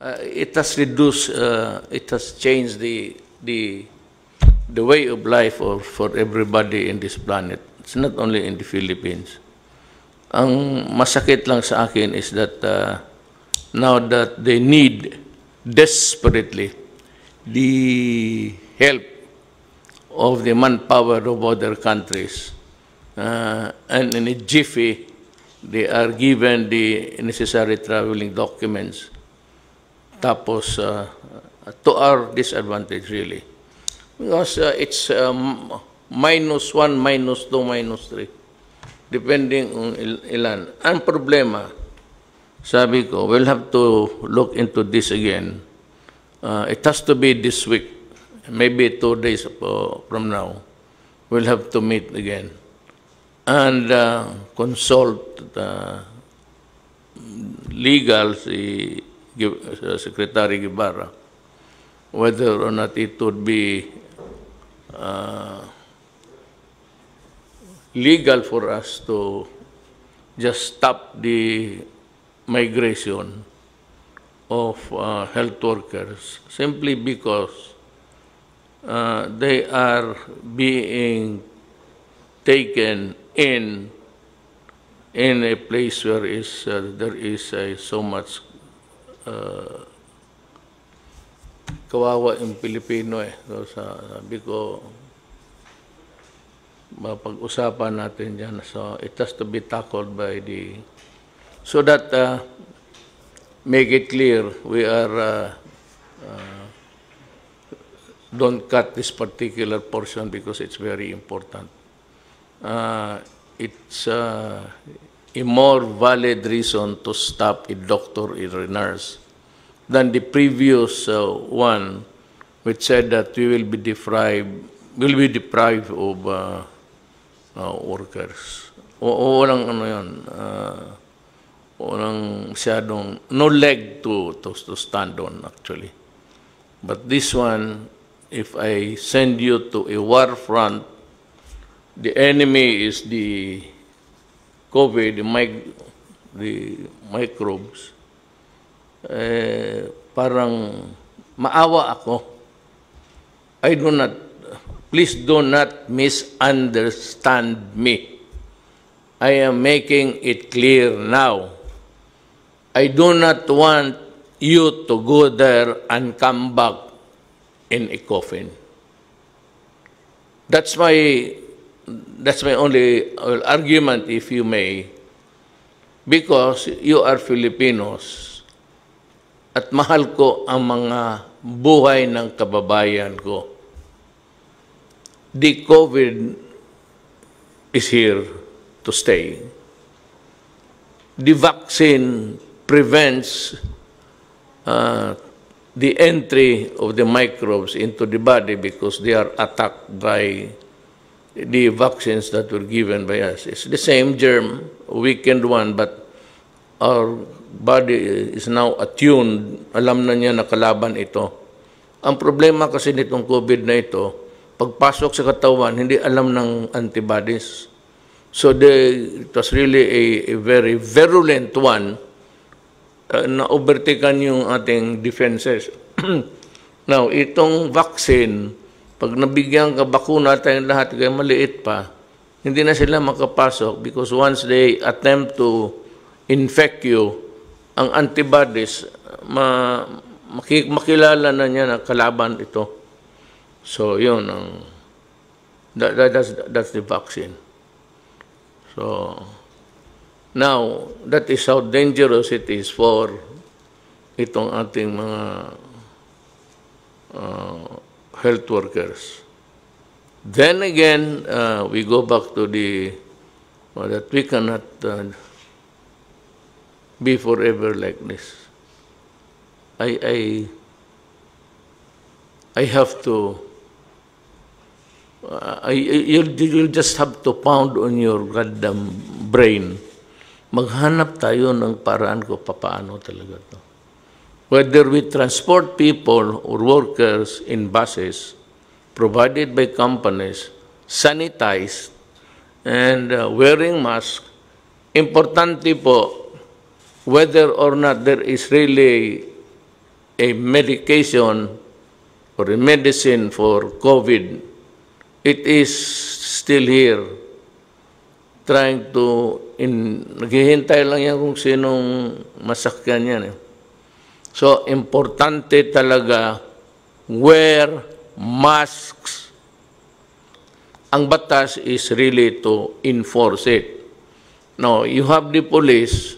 it has reduced, it has changed the way of life for everybody in this planet. It's not only in the Philippines. Ang masakit lang sa akin is that now that they need desperately the help of the manpower of other countries, and in a jiffy, they are given the necessary traveling documents. Tapos, to our disadvantage, really. Because it's -1, -2, -3, depending on ilan. Ang problema, sabi ko, we'll have to look into this again. It has to be this week, maybe 2 days from now. We'll have to meet again and consult legal, si Secretary Guevara, whether or not it would be legal for us to just stop the migration of health workers simply because they are being taken in a place where there is so much kawawa yung Pilipino eh. So, sabi ko, mapag-usapan natin dyan. So it has to be tackled by so that make it clear we are don't cut this particular portion because it's very important. It's a more valid reason to stop a doctor or a nurse than the previous one, which said that we will be deprived of workers. Walang ano yun, walang masyadong, no leg to stand on actually. But this one, if I send you to a war front, the enemy is the COVID, the microbes, parang maawa ako. Please do not misunderstand me. I am making it clear now. I do not want you to go there and come back in a coffin. That's my only argument, if you may, because you are Filipinos at mahal ko ang mga buhay ng kababayan ko. The COVID is here to stay. The vaccine prevents the entry of the microbes into the body because they are attacked by the vaccines that were given by us. It's the same germ, weakened one, but our body is now attuned. Alam na niya na kalaban ito. Ang problema kasi nitong COVID na ito, pagpasok sa katawan, hindi alam ng antibodies. So it was really a very virulent one na overtaken yung ating defenses. Now, itong vaccine, pag nabigyan ka bakuna tayong lahat, kaya maliit pa, hindi na sila makapasok because once they attempt to infect you, ang antibodies, makilala na niya na kalaban ito. So, yun, that's the vaccine. So, now, that is how dangerous it is for itong ating mga health workers. Then again, we go back to that we cannot be forever like this. I have to, you'll just have to pound on your goddamn brain. Maghanap tayo ng paraan ko papaano talaga to. Whether we transport people or workers in buses provided by companies, sanitized, and wearing masks, importante po whether or not there is really a medication or a medicine for COVID, it is still here, trying to, naghihintay lang yan kung sinong masakyan yan. So, importante talaga, wear masks. Ang batas is really to enforce it. Now, you have the police,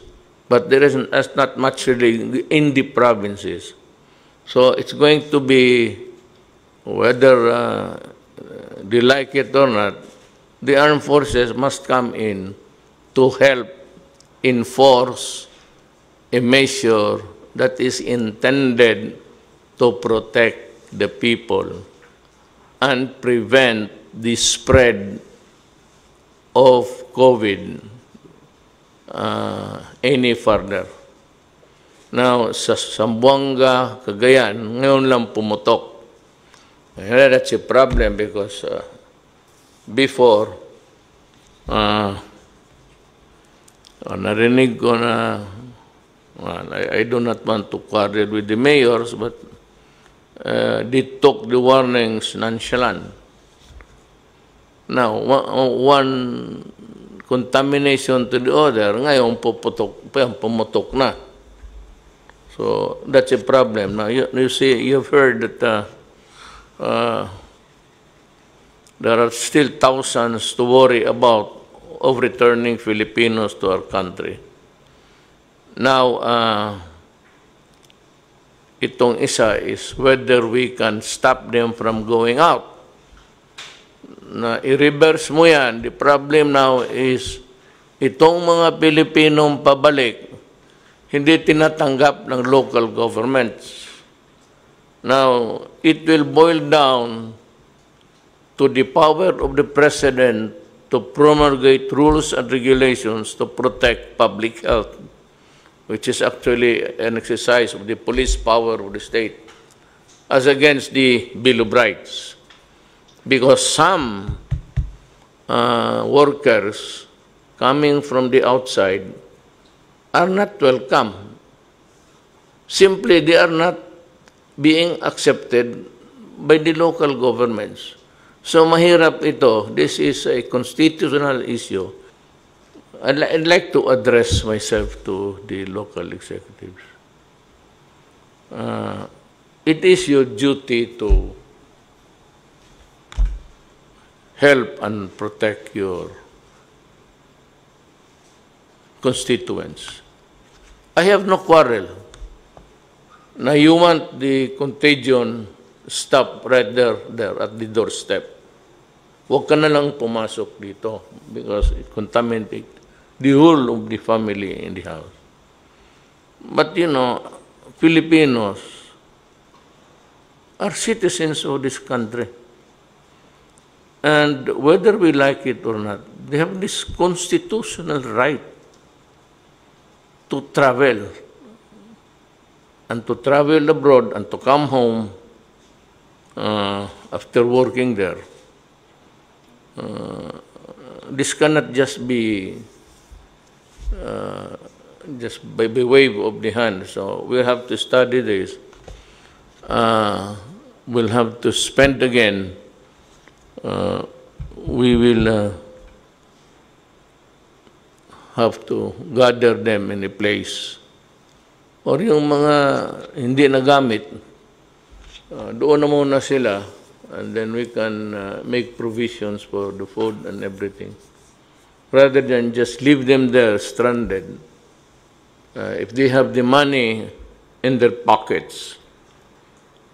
but there is not much really in the provinces. So, it's going to be, whether they like it or not, the armed forces must come in to help enforce a measure that is intended to protect the people and prevent the spread of COVID any further. Now, sa Zamboanga, Cagayan, ngayon lang pumutok. That's a problem because before, narinig ko na, well, I do not want to quarrel with the mayors, but they took the warnings nonchalant. Now, one contamination to the other, ngayon pumutok na. So, that's a problem. Now, you see, you've heard that there are still thousands to worry about of returning Filipinos to our country. Now, itong isa is whether we can stop them from going out. Na i-reverse mo yan. The problem now is itong mga Pilipinong pabalik, hindi tinatanggap ng local governments. Now, it will boil down to the power of the President to promulgate rules and regulations to protect public health, which is actually an exercise of the police power of the state, as against the Bill of Rights. Because some workers coming from the outside are not welcome. Simply, they are not being accepted by the local governments. So mahirap ito. This is a constitutional issue. I'd like to address myself to the local executives. It is your duty to help and protect your constituents. I have no quarrel. Now you want the contagion stop right there at the doorstep. Huwag ka na lang pumasok dito because it contaminates the whole of the family in the house. But you know, Filipinos are citizens of this country. And whether we like it or not, they have this constitutional right to travel and to travel abroad and to come home after working there. This cannot just be just by wave of the hand. So we have to study this. We'll have to spend again. We will have to gather them in a place. Or yung mga hindi nagamit, doon na muna sila, and then we can make provisions for the food and everything. Rather than just leave them there stranded. If they have the money in their pockets,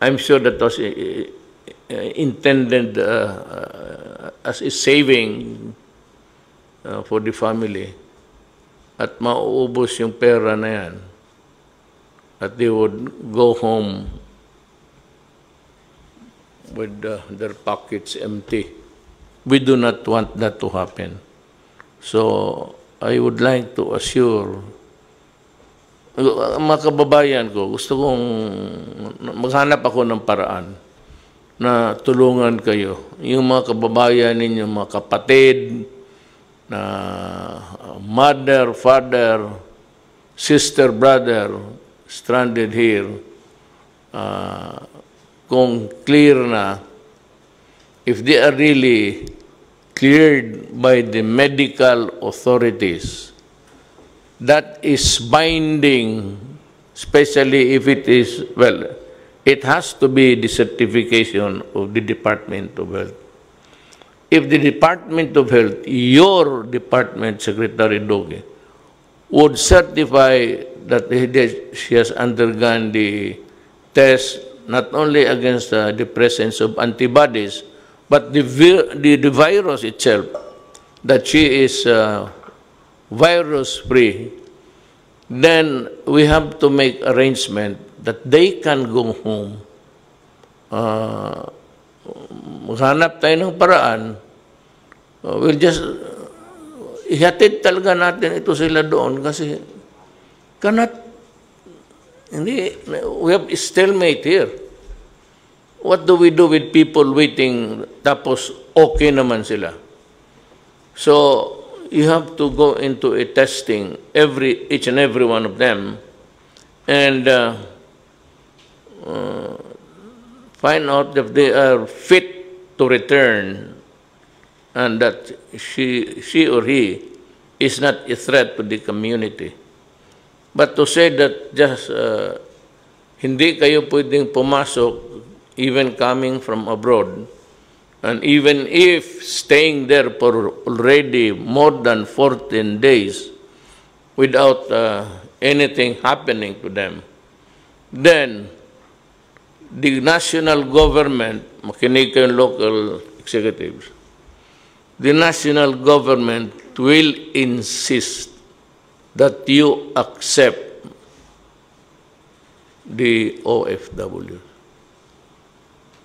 I'm sure that was intended as a saving for the family. At mauubos yung pera na yan. At they would go home with their pockets empty. We do not want that to happen. So, I would like to assure mga kababayan ko, gusto kong maghanap ako ng paraan na tulungan kayo. Yung mga kababayan ninyo, mga kapatid, na mother, father, sister, brother, stranded here, kung clear na, if they are really cleared by the medical authorities, that is binding, especially if it is, well, it has to be the certification of the Department of Health. If the Department of Health, your department, Secretary Doge, would certify that she has undergone the test not only against the presence of antibodies, but the virus itself, that she is virus-free, then we have to make arrangement that they can go home. Maghanap tayo ng paraan. We'll just ihatid talaga natin ito sila doon kasi we have a stalemate here. What do we do with people waiting tapos okay naman sila? So you have to go into a testing each and every one of them and find out if they are fit to return and that she or he is not a threat to the community. But to say that just hindi kayo pwedeng pumasok even coming from abroad, and even if staying there for already more than 14 days without anything happening to them, then the national government, makinig kayong local executives, the national government will insist that you accept the OFW.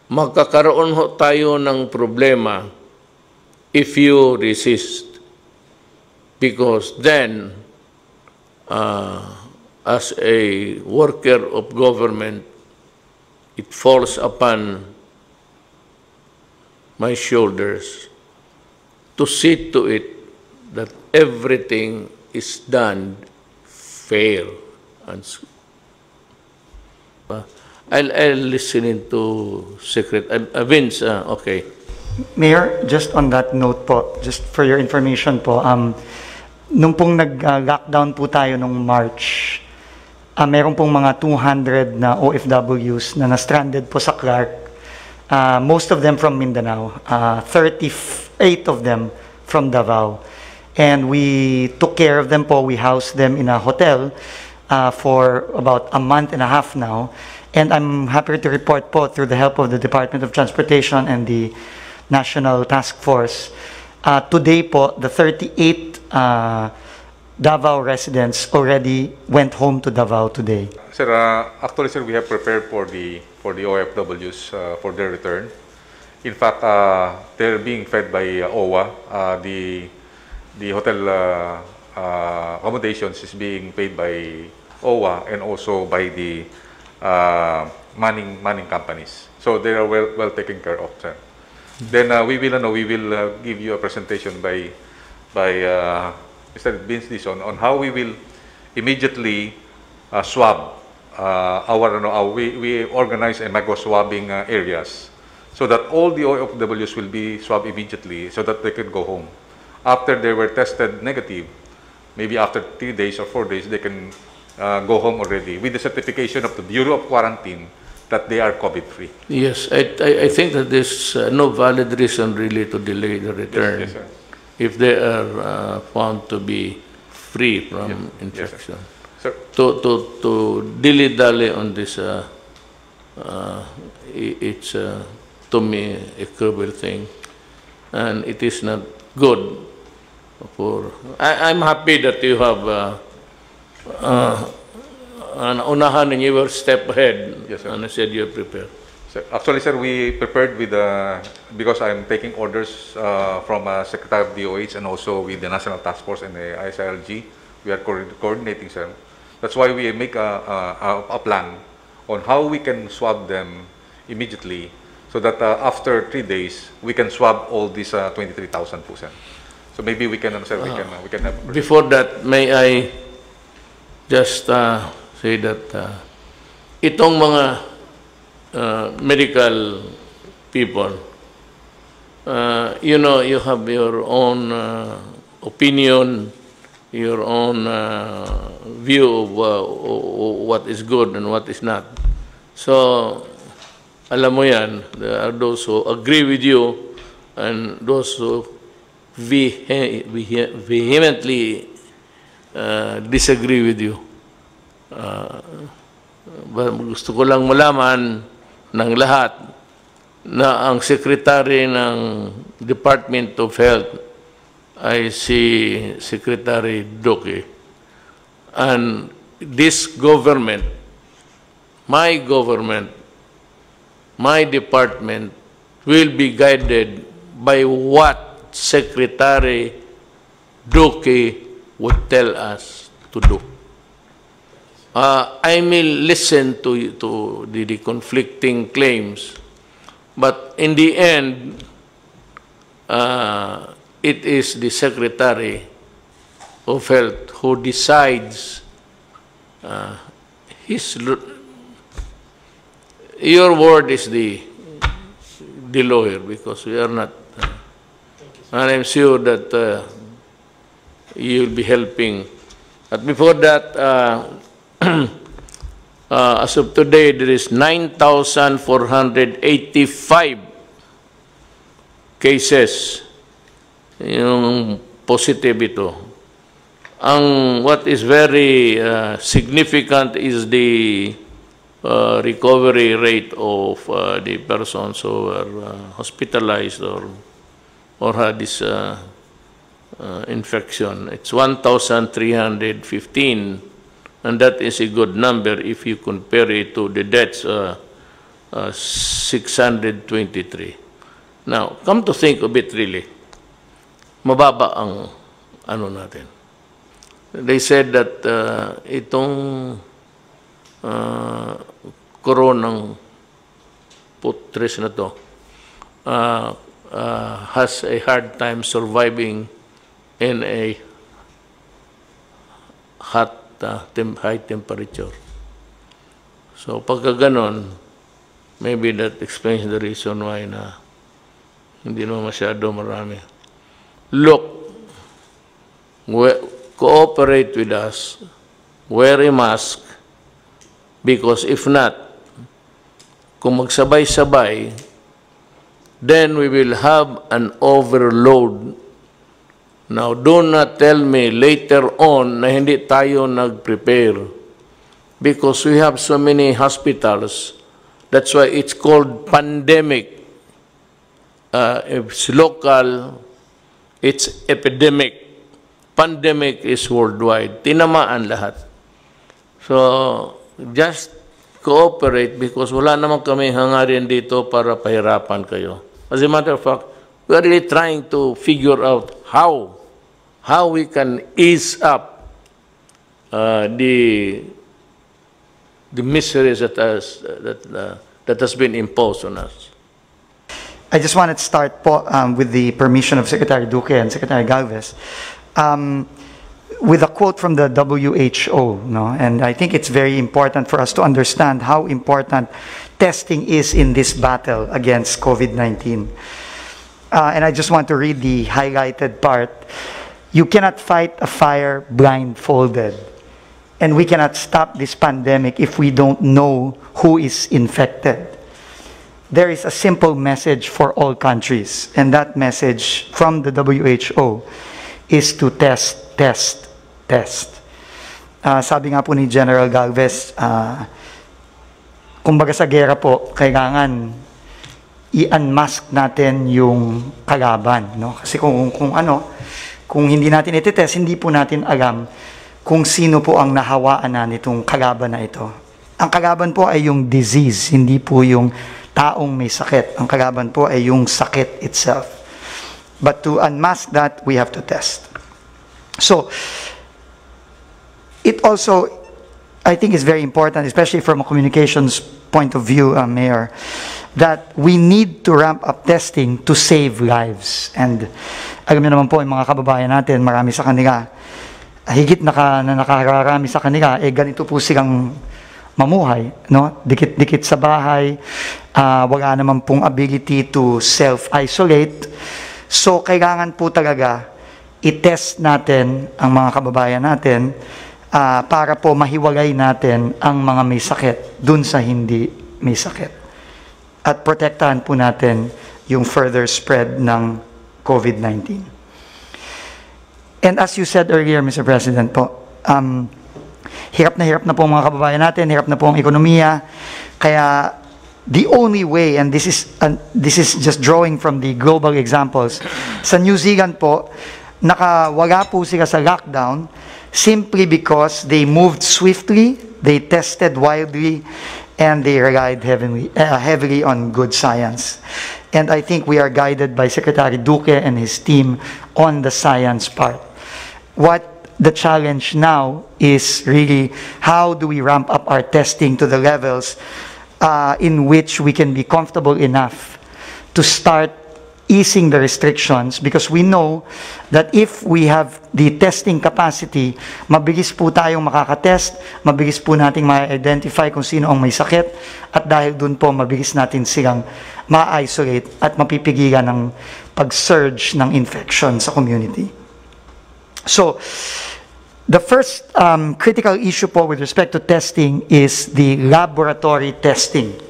Magkakaroon ho tayo ng problema if you resist, because then as a worker of government, it falls upon my shoulders to see to it that everything is done fair and I'll listen to Vince, okay. Mayor, just on that note po, just for your information po, nung pong nag-lockdown po tayo nung March, meron pong mga 200 na OFWs na na-stranded po sa Clark, most of them from Mindanao, 38 of them from Davao. And we took care of them po, we housed them in a hotel for about a month and a half now. And I'm happy to report po, through the help of the Department of Transportation and the National Task Force, today po, the 38 Davao residents already went home to Davao today. Sir, actually, sir, we have prepared for the OFWs for their return. In fact, they're being fed by OWA. The hotel accommodations is being paid by OWA and also by the manning companies. So they are well taken care of, sir. Then we will give you a presentation by Mr. Vince Dizon on how we will immediately swab we organize a micro swabbing areas so that all the OFWs will be swabbed immediately so that they can go home. After they were tested negative, maybe after 3 days or 4 days, they can go home already with the certification of the Bureau of Quarantine that they are COVID-free. Yes, I think that there's no valid reason really to delay the return. Yes, sir. If they are found to be free from infection. Yes, sir. To dilly-dally on this, it's to me a cruel thing, and it is not good for. I'm happy that you have an unahan and you were step ahead. Yes, sir. And I said you're prepared. Actually, sir, we prepared with because I'm taking orders from Secretary of DOH and also with the National Task Force and the ISILG. We are coordinating, sir. That's why we make a plan on how we can swab them immediately, so that after 3 days we can swab all these 23,000 po, sir. So maybe we can, sir, we can have. Before that, may I just say that itong mga medical people. You know, you have your own opinion, your own view of what is good and what is not. So, alam mo yan, there are those who agree with you and those who vehemently disagree with you. Gusto ko lang malaman ng lahat na ang Secretary ng Department of Health ay si Secretary Duque. And this government, my department will be guided by what Secretary Duque would tell us to do. I may listen to the conflicting claims, but in the end, it is the Secretary of Health who decides your word is the lawyer, because we are not, and I'm sure that you'll be helping. But before that, as of today, there is 9,485 cases yung positive ito. What is very significant is the recovery rate of the persons who were hospitalized or had this infection. It's 1,315, and that is a good number if you compare it to the deaths, 623. Now, come to think of it, really, mababa ang ano natin. They said that itong koronang putres na to has a hard time surviving in a hot, high temperature. So pagka ganon, maybe that explains the reason why na hindi naman masyado marami. Look, cooperate with us, wear a mask, because if not, kung magsabay-sabay, then we will have an overload. Now, do not tell me later on na hindi tayo nag-prepare, because we have so many hospitals. That's why it's called pandemic. It's local, it's epidemic. Pandemic is worldwide. Tinamaan lahat. So, just cooperate, because wala naman kami hangarin dito para pahirapan kayo. As a matter of fact, we are really trying to figure out how we can ease up the miseries that has been imposed on us. I just wanted to start po, with the permission of Secretary Duque and Secretary Galvez, with a quote from the WHO, no? And I think it's very important for us to understand how important testing is in this battle against COVID-19. And I just want to read the highlighted part. You cannot fight a fire blindfolded. And we cannot stop this pandemic if we don't know who is infected. There is a simple message for all countries, and that message from the WHO is to test, test, test. Sabi nga po ni General Galvez, kumbaga sa gera po, kailangan i-unmask natin yung kalaban, no? Kasi kung hindi natin iti-test, hindi po natin alam kung sino po ang nahawaan na nitong kalaban na ito. Ang kalaban po ay yung disease, hindi po yung taong may sakit. Ang kalaban po ay yung sakit itself. But to unmask that, we have to test. So, it also, I think, is very important, especially from a communications point of view, Mayor, that we need to ramp up testing to save lives. And alam niyo naman po, yung mga kababayan natin, marami sa kanila, higit na nakakarami sa kanila, ganito po silang mamuhay, no? Dikit-dikit sa bahay, wala naman pong ability to self-isolate. So, kailangan po talaga i-test natin ang mga kababayan natin para po mahiwalay natin ang mga may sakit dun sa hindi may sakit. At protektahan po natin yung further spread ng COVID-19. And as you said earlier, Mr. President po, hirap na po mga kababayan natin, hirap na po ang ekonomiya. Kaya the only way, and this is just drawing from the global examples, sa New Zealand po, nakawala po sila sa lockdown simply because they moved swiftly, they tested widely, and they relied heavily on good science. And I think we are guided by Secretary Duque and his team on the science part. What the challenge now is really how do we ramp up our testing to the levels in which we can be comfortable enough to start easing the restrictions, because we know that if we have the testing capacity, mabilis po tayong makakatest, mabilis po nating ma-identify kung sino ang may sakit, at dahil dun po mabilis natin silang ma-isolate at mapipigilan ng pag-surge ng infection sa community. So, the first critical issue po with respect to testing is the laboratory testing.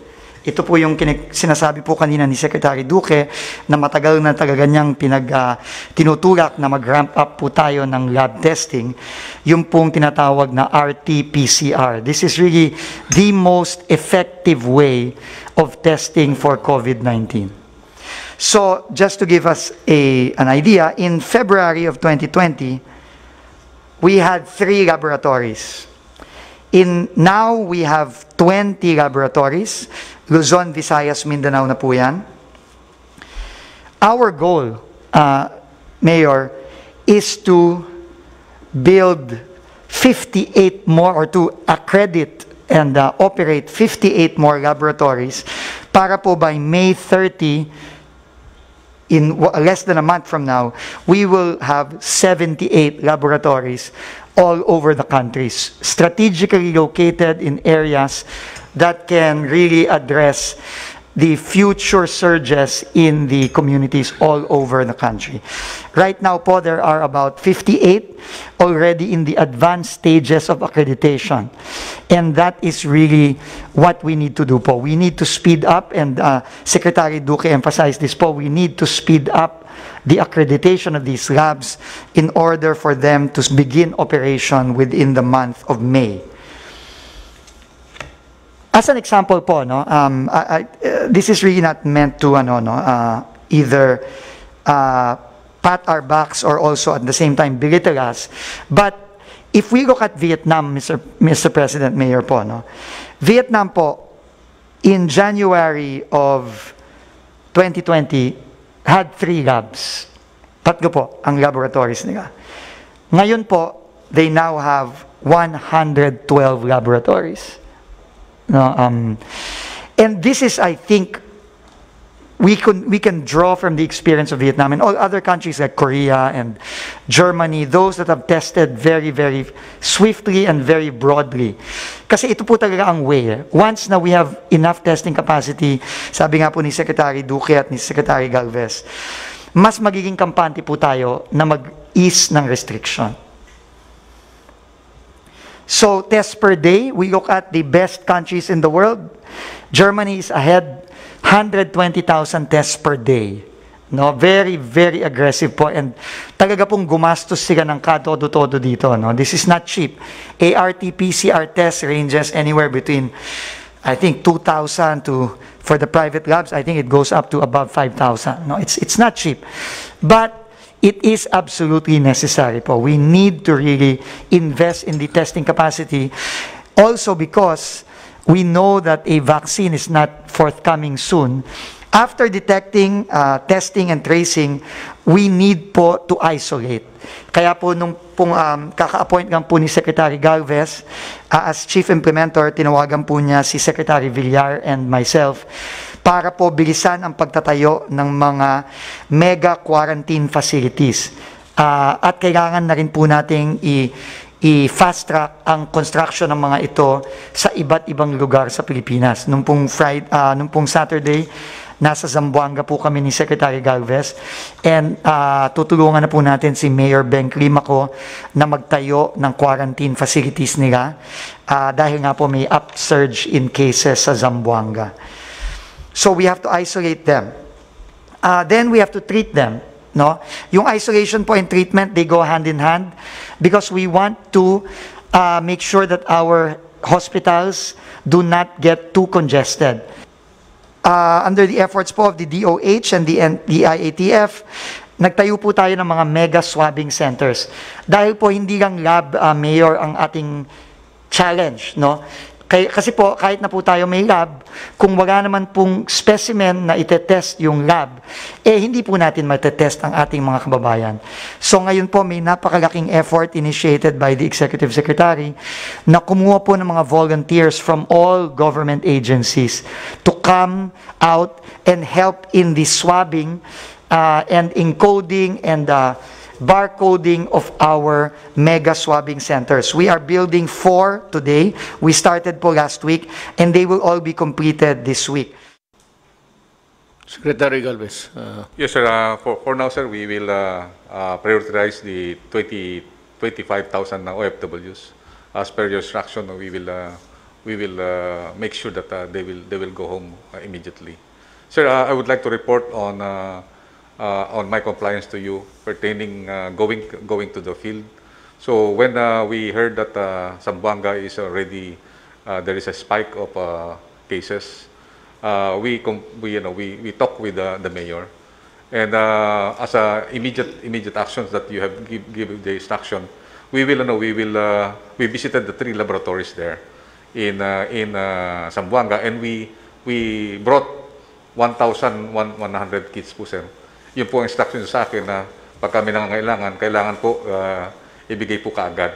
Ito po yung sinasabi po kanina ni Secretary Duque na matagal na talaga niyang tinutulak na mag-ramp up po tayo ng lab testing, yung pong tinatawag na RT-PCR. This is really the most effective way of testing for COVID-19. So, just to give us an idea, in February of 2020, we had 3 laboratories. Now, we have 20 laboratories. Luzon, Visayas, Mindanao na po yan. Our goal, Mayor, is to build 58 more, or to accredit and operate 58 more laboratories para po by May 30, in less than a month from now, we will have 78 laboratories all over the country, strategically located in areas that can really address the future surges in the communities all over the country. Right now po, there are about 58 already in the advanced stages of accreditation. And that is really what we need to do po. We need to speed up, and Secretary Duque emphasized this po, we need to speed up the accreditation of these labs in order for them to begin operation within the month of May. As an example po, no, this is really not meant to either pat our backs or also at the same time belittle us. But if we look at Vietnam, Mr. President, Mayor po, no, Vietnam po, in January of 2020, had 3 labs. 3 po ang laboratories nila. Ngayon po, they now have 112 laboratories. No, and this is, I think, we can draw from the experience of Vietnam and all other countries like Korea and Germany, those that have tested very, very swiftly and very broadly. Kasi ito po talaga ang way. Once na we have enough testing capacity, sabi nga po ni Secretary Duque at ni Secretary Galvez, mas magiging kampante po tayo na mag-ease ng restriction. So, tests per day, we look at the best countries in the world. Germany is ahead, 120,000 tests per day. No, very, very aggressive po. And talaga pong gumastos sila ng katodo-todo dito. No? This is not cheap. ART-PCR test ranges anywhere between, I think, 2,000 to, for the private labs, I think it goes up to above 5,000. No, it's not cheap. But it is absolutely necessary po. We need to really invest in the testing capacity. Also because we know that a vaccine is not forthcoming soon. After detecting, testing, and tracing, we need po to isolate. Kaya po nung kaka-appoint lang po ni Secretary Galvez, as Chief Implementer, tinawagan po niya si Secretary Villar and myself para po bilisan ang pagtatayo ng mga mega quarantine facilities. At kailangan na rin po nating i-fast track ang construction ng mga ito sa iba't ibang lugar sa Pilipinas. Nung pong Saturday, nasa Zamboanga po kami ni Secretary Galvez, and tutulungan na po natin si Mayor Ben Climaco na magtayo ng quarantine facilities nila dahil nga po may upsurge in cases sa Zamboanga. So we have to isolate them. Then we have to treat them. No? Yung isolation po and treatment, they go hand in hand because we want to make sure that our hospitals do not get too congested. Under the efforts po of the DOH and the IATF, nagtayo po tayo ng mga mega swabbing centers. Dahil po hindi lang lab, Mayor, ang ating challenge, no? Kasi po, kahit na po tayo may lab, kung wala naman pong specimen na itetest yung lab, hindi po natin matetest ang ating mga kababayan. So ngayon po, may napakalaking effort initiated by the Executive Secretary na kumuha po ng mga volunteers from all government agencies to come out and help in the swabbing and encoding and barcoding of our mega swabbing centers. We are building 4 today. We started po last week, and they will all be completed this week. Secretary Galvez. Yes, sir. For now, sir, we will prioritize the 25,000 OFWs. As per your instruction, we will make sure that they will go home immediately. Sir, I would like to report on my compliance to you pertaining going to the field. So when we heard that Zamboanga is already there is a spike of cases, we talk with the mayor, and as immediate actions that you have give the instruction, we visited the 3 laboratories there in Zamboanga, and we brought 1,100 kits po, sir. Yun po ang instruction sa akin na pag kami kailangan po ibigay po kaagad.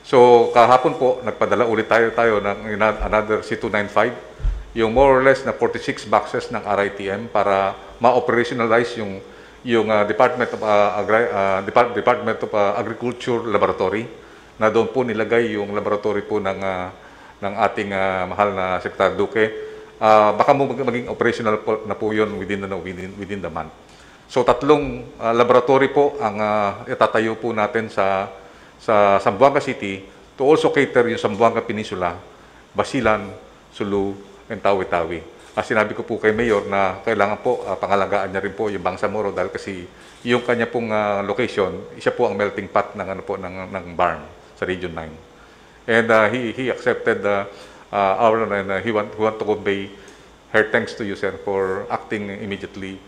So kahapon po, nagpadala ulit tayo ng another C295, yung more or less na 46 boxes ng RITM para ma-operationalize yung Department of Agriculture Laboratory, na doon po nilagay yung laboratory po ng ating mahal na Secretary Duque. Baka maging operational po na po yun within the month. So 3 laboratory po ang itatayo po natin sa Zamboanga City to also cater yung Zamboanga Peninsula, Basilan, Sulu, and Tawi-Tawi. Sinabi ko po kay Mayor na kailangan po pangalagaan niya rin po yung Bangsamoro dahil kasi yung kanya pong location, isa po ang melting pot ng BARM sa Region 9. And he accepted our and he want to convey her thanks to you, sir, for acting immediately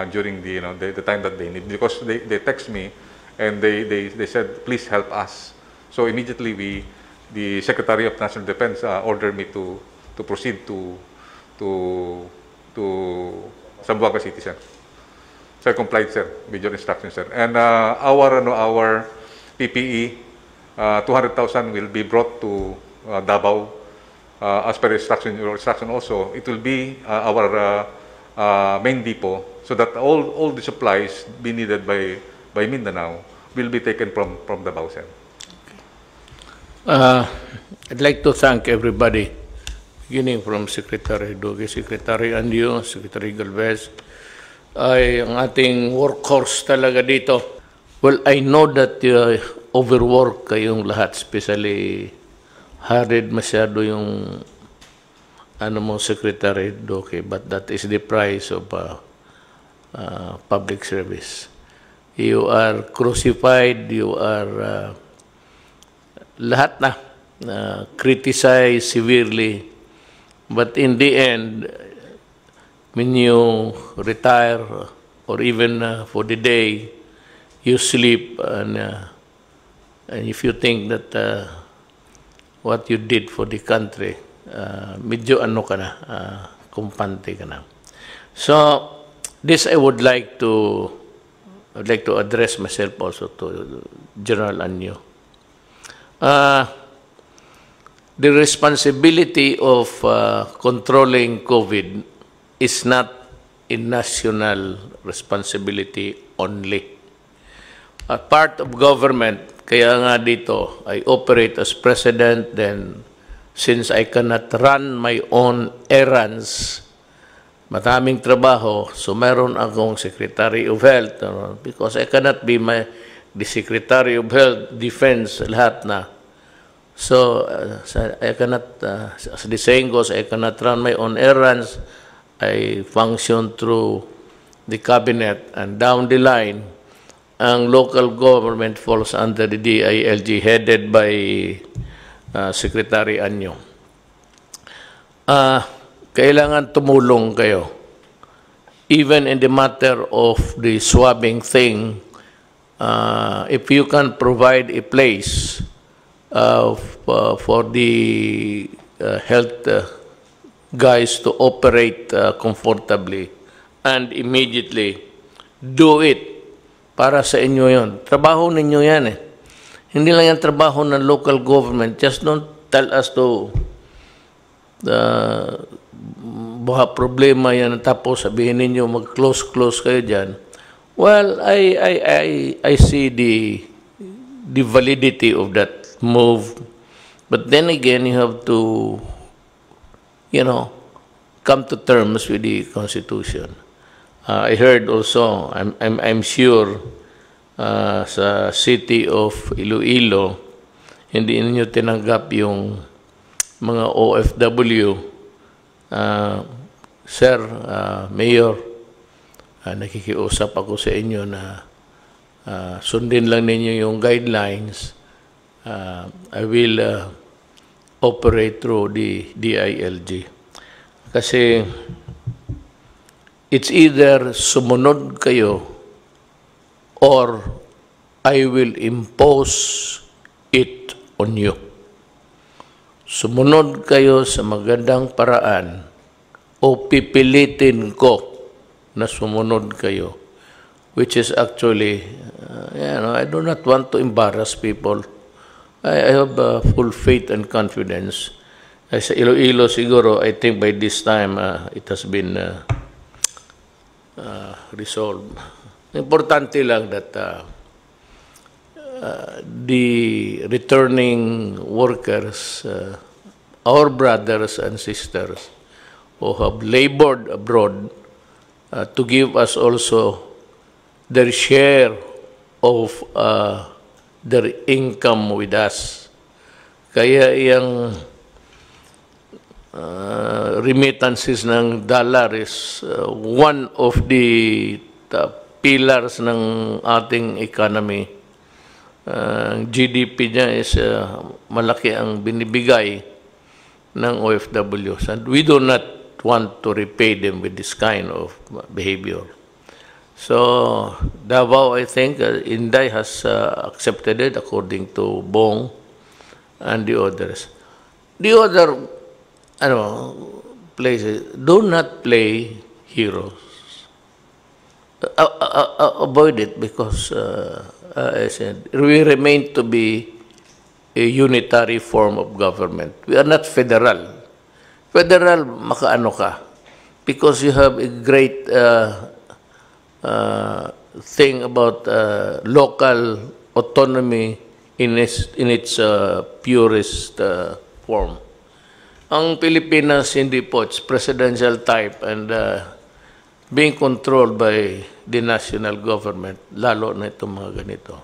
during the time that they need, because they text me and they said, please help us. So immediately the Secretary of National Defense ordered me to proceed to Zamboanga City, sir. So I complied, sir, with your instructions, sir. And our PPE, 200,000 will be brought to Davao as per your instruction also. It will be our main depot, so that all the supplies be needed by Mindanao will be taken from Davao, sir. I'd like to thank everybody, beginning from Secretary Duque, Secretary Andio, Secretary Galvez, ang ating workhorse talaga dito. Well, I know that overwork kayong lahat, especially hurried masyado yung Secretary Duque, but that is the price of public service. You are crucified, you are lahat na criticized severely, but in the end, when you retire or even for the day, you sleep, and if you think that what you did for the country, medyo kumpante ka na. So this I would like to address myself also to General Anyo. The responsibility of controlling COVID is not a national responsibility only. part of government, kaya nga dito, I operate as president, then since I cannot run my own errands, maraming trabaho, so meron akong Secretary of Health, because I cannot be the Secretary of Health, Defense, lahat na. So, I cannot, as the saying goes, I cannot run my own errands. I function through the cabinet, and down the line, ang local government falls under the DILG headed by Secretary Anyo. Kailangan tumulong kayo. Even in the matter of the swabbing thing, if you can provide a place for the health guys to operate comfortably and immediately, do it. Para sa inyo yon. Trabaho ninyo yan eh. Hindi lang yan trabaho ng local government. Just don't tell us to buha problema yan tapos sabihin ninyo mag-close kayo dyan. Well, I see the validity of that move. But then again, you have to, come to terms with the Constitution. I heard also, I'm sure, sa city of Iloilo, hindi ninyo tinanggap yung mga OFW. Sir, Mayor, nakikiusap ako sa inyo na sundin lang ninyo yung guidelines. I will operate through the DILG. Kasi it's either sumunod kayo or I will impose it on you. Sumunod kayo sa magandang paraan o pipilitin ko na sumunod kayo, which is actually, I do not want to embarrass people. I have full faith and confidence. Sa Iloilo siguro, I think by this time it has been resolved. Importante lang that the returning workers, our brothers and sisters who have labored abroad, to give us also their share of their income with us. Kaya yung remittances ng dollar is one of the pillars ng ating economy. GDP niya is malaki ang binibigay ng OFWs, and we do not want to repay them with this kind of behavior. So Davao, I think, Inday has accepted it according to Bong and the others. The other places do not play heroes. Avoid it because, I said, we remain to be a unitary form of government. We are not federal. Federal, makaano ka. Because you have a great thing about local autonomy in its purest form. Ang Pilipinas, hindi po, it's presidential type and being controlled by the national government, lalo na itong mga ganito.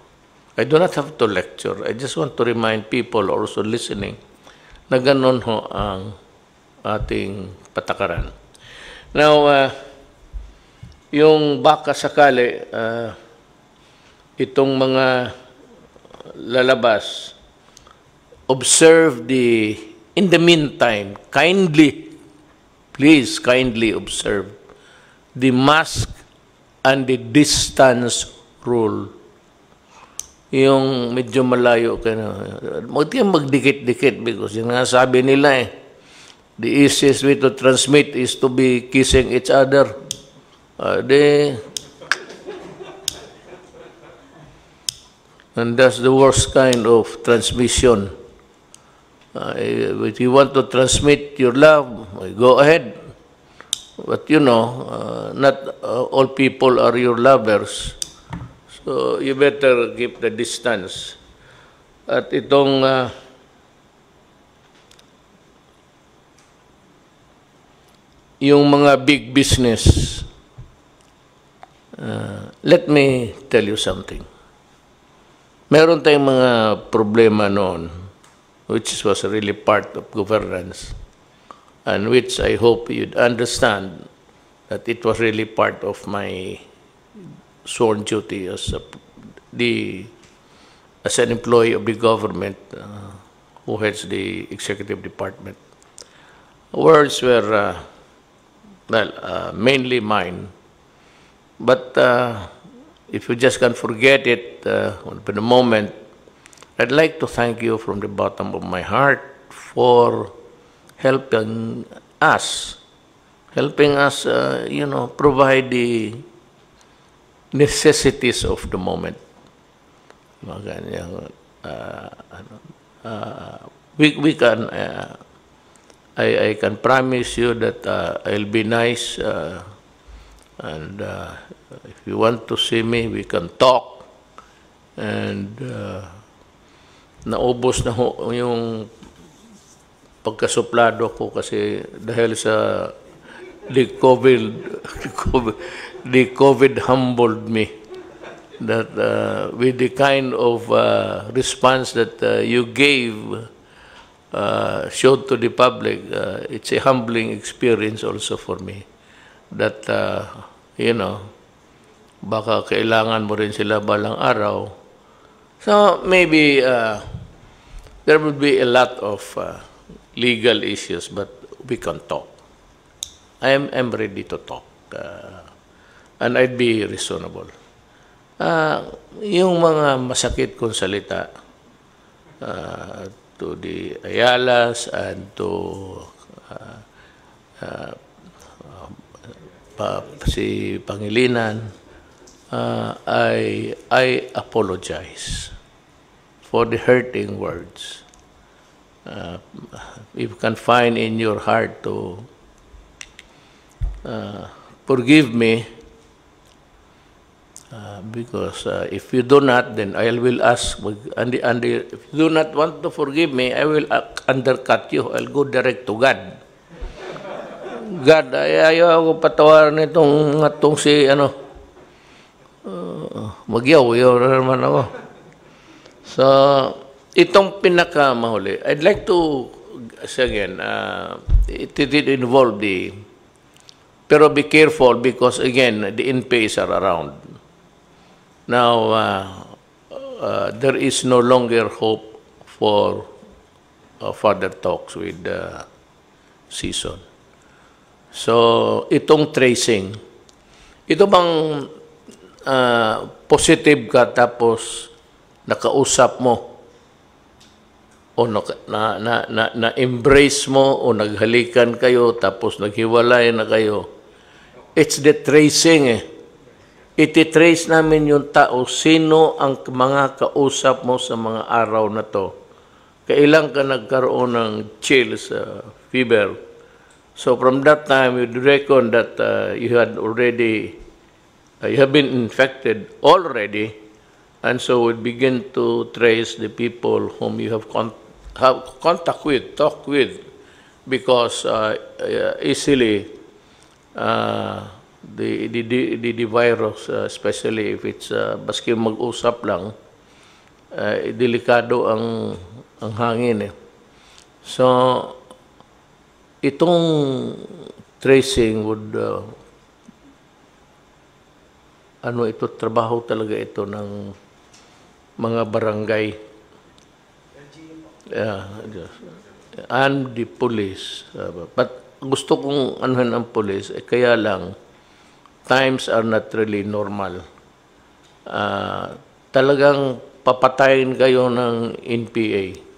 I do not have to lecture. I just want to remind people also listening na ganon ho ang ating patakaran. Now, yung baka sakali, itong mga lalabas, observe in the meantime, please kindly observe the mask and the distance rule. Yung medyo malayo ka na. Huwag kayong magdikit-dikit because yung nga sabi nila the easiest way to transmit is to be kissing each other. And that's the worst kind of transmission. If you want to transmit your love, go ahead. But not all people are your lovers. So you better keep the distance. At itong yung mga big business, let me tell you something. Meron tayong mga problema noon, which was really part of governance, and which I hope you'd understand that it was really part of my sworn duty as an employee of the government who heads the executive department. Words were, mainly mine. But if you just can't forget it for the moment, I'd like to thank you from the bottom of my heart for helping us, provide the necessities of the moment. We can, I can promise you that I'll be nice, and if you want to see me, we can talk. And naubos na ho yung pagkasuplado ko kasi dahil sa the COVID humbled me. That with the kind of response that you gave, showed to the public, it's a humbling experience also for me. That, baka kailangan mo rin sila balang araw. So maybe there will be a lot of legal issues, but we can talk. I'm ready to talk, and I'd be reasonable. Yung mga masakit kong salita to the Ayalas and to si Pangilinan, I apologize for the hurting words. If you can find in your heart to forgive me, because if you do not, then I will ask, and if you do not want to forgive me, I will undercut you. I'll go direct to God. God, ayaw ako patawaran itong si, magyaw naman ako. So, itong pinakamahuli, I'd like to, again, it did involve pero be careful because, again, the NPAs are around. Now, there is no longer hope for further talks with Season. So, itong tracing, ito bang positive ka tapos nakausap mo o na-embrace mo o naghalikan kayo tapos naghiwalay na kayo? It's the tracing Iti-trace namin yung tao, sino ang mga kausap mo sa mga araw na to. Kailan ka nagkaroon ng chills, fever. So from that time, we reckon that you had already, you have been infected already, and so we begin to trace the people whom you have contact with, talk with, because easily the virus, especially if it's baski mag-usap lang, delikado ang hangin. So itong tracing would ito trabaho talaga ito ng mga barangay and the police. But gusto kong anuhan ang police, kaya lang times are not really normal. Talagang papatayin kayo ng NPA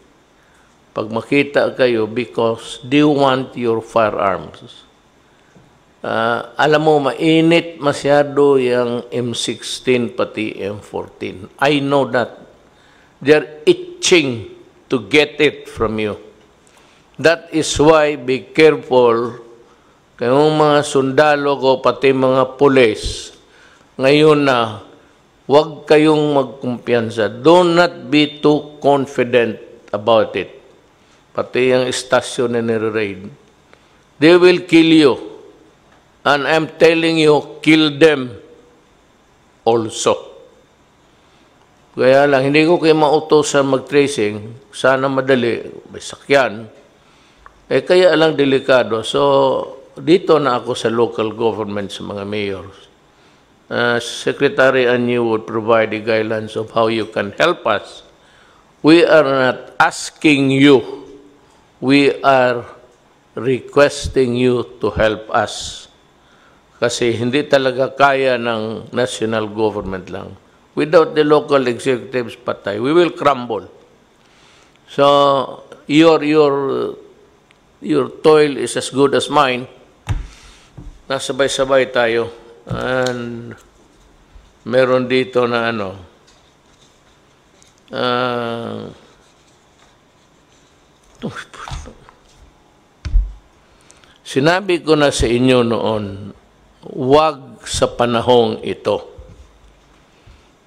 pag makita kayo because they want your firearms. Alam mo, mainit masyado yung M16 pati M14. I know that. They're itching to get it from you. That is why be careful kayong mga sundalo ko, pati mga pulis. Ngayon na, Huwag kayong magkumpiyansa. Do not be too confident about it. Pati yung istasyon na nire-raid. They will kill you. And I'm telling you, kill them also. Kaya lang, hindi ko kayo mautosan mag-tracing. Sana madali, may sakyan. Kaya lang delikado. So, dito na ako sa local government, sa mga mayors. Secretary and you would provide the guidelines of how you can help us. We are not asking you. We are requesting you to help us. Kasi hindi talaga kaya ng national government lang. Without the local executives, patay. We will crumble. So, your toil is as good as mine. Nasabay-sabay tayo. And meron dito na sinabi ko na sa inyo noon, huwag sa panahong ito.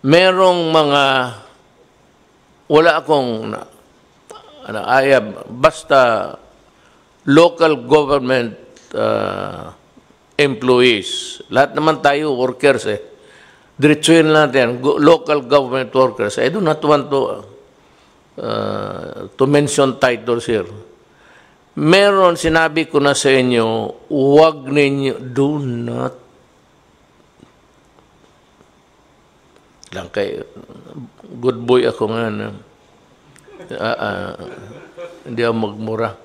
Merong mga wala akong ayab, basta local government employees. Lahat naman tayo workers Diretsuhin natin, local government workers. I do not want to mention titles here. Meron, sinabi ko na sa inyo, huwag ninyo, do not, lang kay, good boy ako nga na, hindi ako magmura.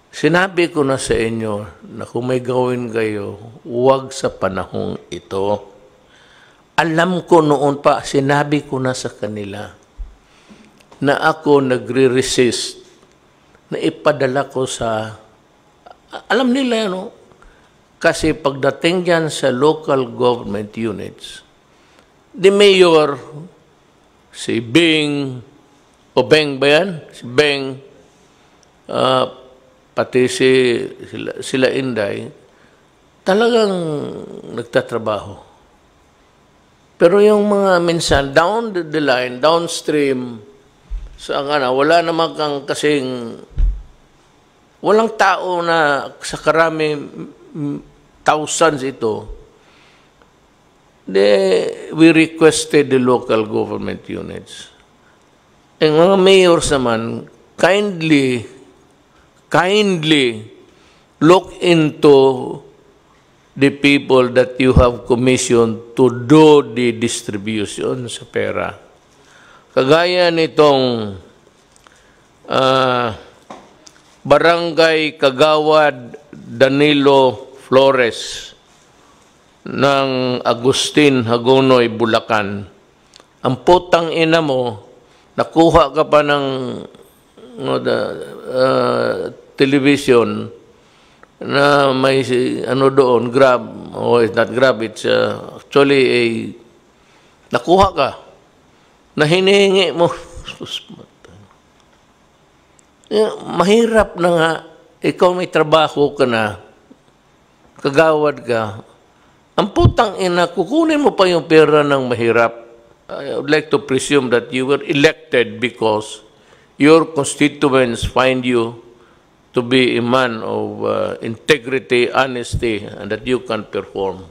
Sinabi ko na sa inyo na kung may gawin kayo, huwag sa panahong ito. Alam ko noon pa, sinabi ko na sa kanila na ako nagre-resist na ipadala ko sa, alam nila, kasi pagdating dyan sa local government units, the mayor, si Bing, o Beng ba yan? Si Beng, pati sila Inday, talagang nagtatrabaho. Pero yung mga minsan, down the line, downstream, wala naman kang kasing, walang tao na sa karami, thousands ito, we requested the local government units. Ang mga mayors naman, kindly look into the people that you have commissioned to do the distribution sa pera. Kagaya nitong Barangay Kagawad Danilo Flores ng Agustin Hagonoy, Bulacan. Ang putang ina mo, nakuha ka pa ng television na may doon, Grab, it's not Grab, it's actually nakuha ka, na hinihingi mo. Mahirap na nga, ikaw may trabaho ka na, kagawad ka, ang putang ina, kukunin mo pa yung pera ng mahirap. I would like to presume that you were elected because your constituents find you to be a man of integrity, honesty, and that you can perform.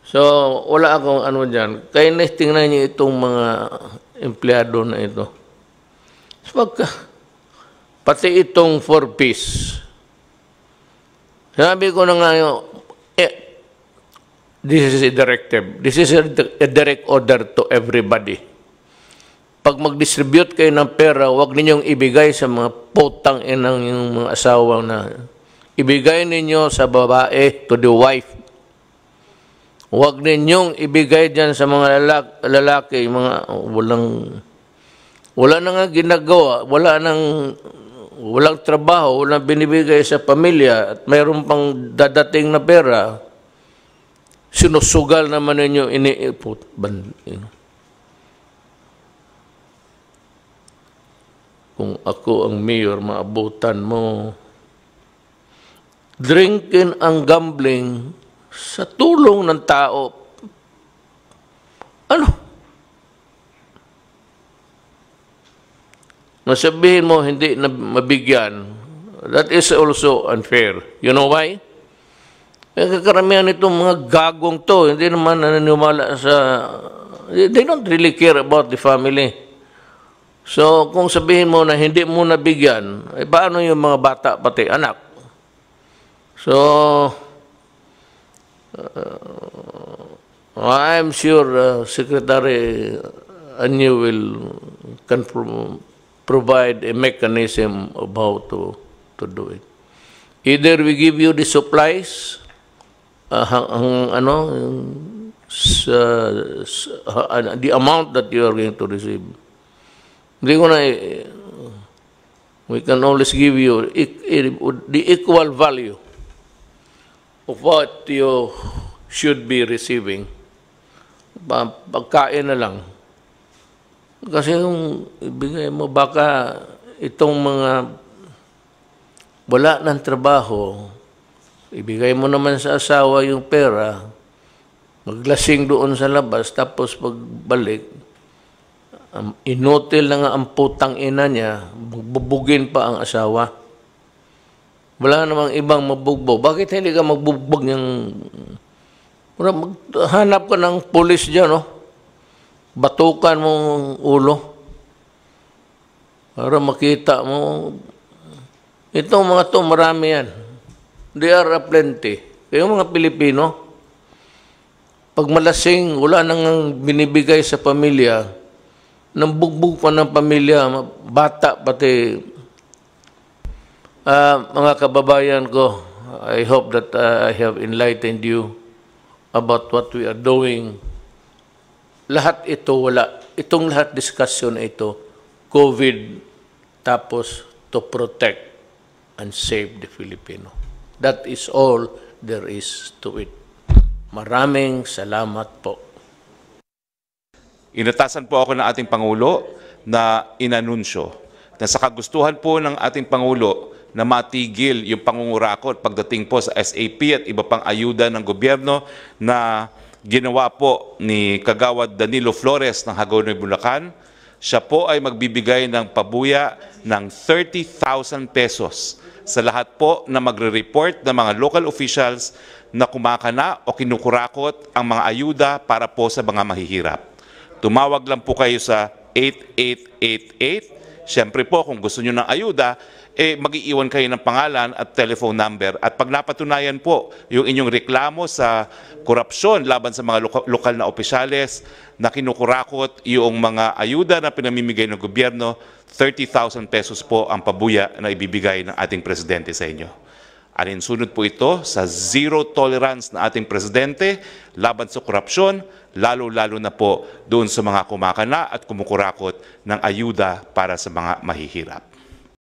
So, wala akong dyan. Kaya tingnan niyo itong mga empleyado na ito. Pati itong 4-piece. Sabi ko na nga this is a directive. This is a direct order to everybody. Pag mag-distribute kayo ng pera, huwag ninyong ibigay sa mga putang inang yung mga asawang na ibigay ninyo sa babae, to the wife. Huwag ninyong ibigay dyan sa mga lalaki, mga wala na nga ginagawa, walang trabaho, walang binibigay sa pamilya, at mayroon pang dadating na pera, sinusugal naman ninyo, iniipot. Kung ako ang mayor, maabutan mo. Drinking ang gambling sa tulong ng tao. Ano? Nasabihin mo hindi na mabigyan, that is also unfair. You know why? Karamihan itong mga gagong to, hindi naman naniniwala sa... They don't really care about the family. So, kung sabihin mo na hindi mo nabigyan, eh, paano yung mga bata pati anak? So, I'm sure Secretary Anyo can provide a mechanism of how to do it. Either we give you the supplies, the amount that you are going to receive. Hindi ko na, we can always give you the equal value of what you should be receiving. Pagkain na lang. Kasi yung ibigay mo, baka itong mga wala ng trabaho, ibigay mo naman sa asawa yung pera, maglasing doon sa labas, tapos pagbalik, inutil na nga ang putang ina niya, bubugin pa ang asawa. Wala namang ibang mabugbog. Bakit hindi ka magbugbog ng... Hanap ka ng pulis dyan, no? Batukan mo ang ulo para makita mo. Itong mga to, marami yan. They are plenty. Kaya mga Pilipino, pag malasing, wala nang binibigay sa pamilya, nang bugbog pa ng pamilya, bata pati. Mga kababayan ko, I hope that I have enlightened you about what we are doing. Lahat ito, wala. Itong lahat discussion ito, COVID, tapos to protect and save the Filipino. That is all there is to it. Maraming salamat po. Inatasan po ako ng ating Pangulo na inanunsyo na sa kagustuhan po ng ating Pangulo na matigil yung pangungurakot pagdating po sa SAP at iba pang ayuda ng gobyerno na ginawa po ni Kagawad Danilo Flores ng Hagonoy, Bulacan. Siya po ay magbibigay ng pabuya ng 30,000 pesos sa lahat po na magre-report ng mga local officials na kumakana o kinukurakot ang mga ayuda para po sa mga mahihirap. Tumawag lang po kayo sa 8888. Siyempre po, kung gusto nyo ng ayuda, mag-iiwan kayo ng pangalan at telephone number. At pag napatunayan po yung inyong reklamo sa korupsyon laban sa mga lokal na opisyales na kinukurakot yung mga ayuda na pinamimigay ng gobyerno, 30,000 pesos po ang pabuya na ibibigay ng ating presidente sa inyo. Alinsunod po ito sa zero tolerance na ating presidente laban sa korupsyon, lalo-lalo na po doon sa mga kumakana at kumukurakot ng ayuda para sa mga mahihirap.